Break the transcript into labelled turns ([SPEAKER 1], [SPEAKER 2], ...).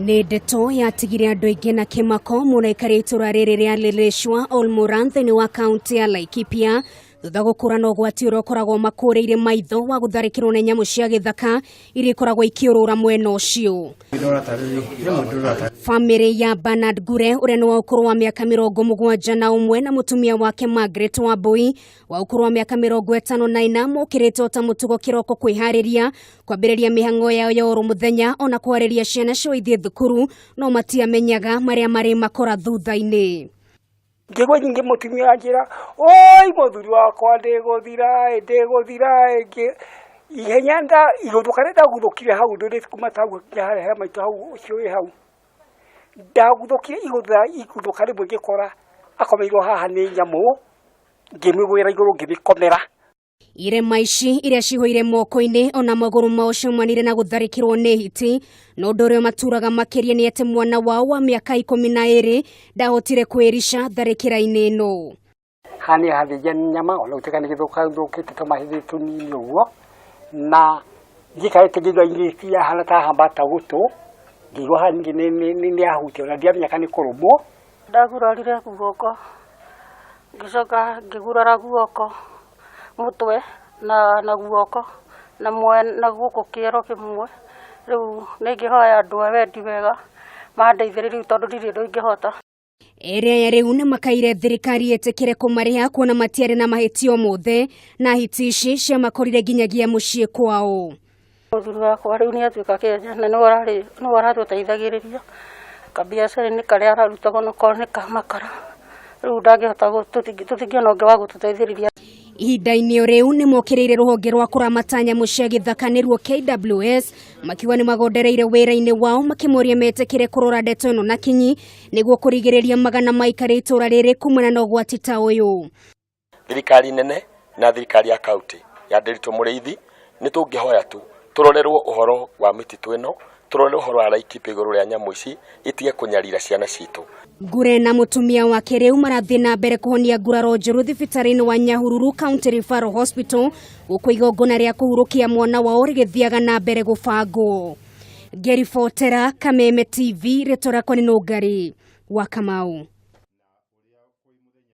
[SPEAKER 1] Nĩ ndeto yatigire andũ aingĩ na kĩmako mũraikari ituura-ini ria Leleshwa Ol-Moran thĩinĩ wa kaunti ya Laikipia thutha gũkũrana ũgwati ũrĩa ũkoragwo makũrĩire maitho wa gũtharĩkĩrwo nĩ nyamũ cia gĩthaka iria ikoragwo ikĩũrũra mwena ũcio. Famĩlĩ ya Bernard Gure ũrĩa nĩ wa ũkũrũ wa mĩaka 71 na mũtumia wake Margaret Wambui wa ũkũrũ wa mĩaka 54 mokĩrĩte ta mũtugo kĩroko kwĩharĩria kwambĩrĩria mĩhang'o yao ya oro mũthenya ona kwarĩria ciana cio ithiĩ thukuru no matiamenyaga marĩa marĩ makora thutha-inĩ.
[SPEAKER 2] Ngĩgwa nyingĩ mũtumia anjĩra oi mũthuri wakwa ndĩgũthira ihenya nda igũthũkane ndaguthũkire hau ndũrĩ kuma tagu harĩa maitũ hau ũcio hau ndaguthũkire igũthũkane ngĩkora akomeirwo haha nĩ nyamũ ngĩmĩgwĩra igũrũ ngĩmĩkomera.
[SPEAKER 1] Irema ici iria cihũire moko-inĩ ona magũrũ mao cioimanire na gũtharĩkĩrwo nĩ hiti no ũndũ ũrĩa maturaga makĩria nĩ atĩ mwana wao wa mĩaka 12 ndahotire kwĩrisha tharĩkĩra-inĩ ĩno.
[SPEAKER 2] Hani hathĩnja nyama ona gũtuĩka nĩ gĩthũkĩte tũmahĩndĩ tũnini ũguo na gĩkarĩte ngĩigua ingĩ hana ta hambata gũtũ ngĩigua haningĩ nĩ ahutio na ndiamenya kana nĩ kũrũmwo.
[SPEAKER 3] Ndagurarire guoko ngĩcoka ngĩgurara guoko mutwe na guoko na guoko kĩero kĩmwe rĩu nĩngĩhoya andũ a wendi wega mandeithĩrĩrie tondũ ndirĩ ũndũ ingĩhota.
[SPEAKER 1] Area rĩu nĩ makaire thirikari ĩtĩkĩre kũmarĩha kuona matiari na mahitia mothe na hiti ici cia makorire nginyagia mũciĩ kwao.
[SPEAKER 3] Mũthuri wakwa rĩu nĩ atuĩka Kenya na nĩ aratũteithagĩrĩria kabiacara-inĩ karĩa ararutaga no korwo nĩ kamakara rĩu ndangĩhota tũtingĩona ũngĩ wa gũtũteithĩrĩria.
[SPEAKER 1] Ihinda-inĩ rĩu nĩ mokĩrĩire rũhonge rwa kũramata nyamũ cia gĩthaka nĩruo KWS makiuga nĩ magondereire wĩra-inĩ wao makĩmoria metĩkĩre kũrora ndeto ĩno na kinyi nĩguo kũrigĩrĩria magana maikari itũra rĩrĩ kumana na ũgwati ta ũyũ.
[SPEAKER 4] Thirikari nene na thirikari ya kaunti ya Nderitu Mũrĩithi nĩ tũngĩhoya tu tũrorerwo ũhoro wa mĩtitũ ĩno tũrore ũhoro wa Laikipia igũrũ rĩa nyamũ ici itige kũnyarira ciana citũ.
[SPEAKER 1] Gure na mũtumia wake rĩu marathiĩ na mbere kũhonia nguraro njũru thibitari-inĩ wa Nyahururu County Referral Hospital gũkũ igongona rĩa kũhurũkia mwana wao rĩgĩthiaga na mbere gũbangwo. Ngĩribotera Kameme TV rĩtwa rĩakwa nĩ Nungari wa Kamau.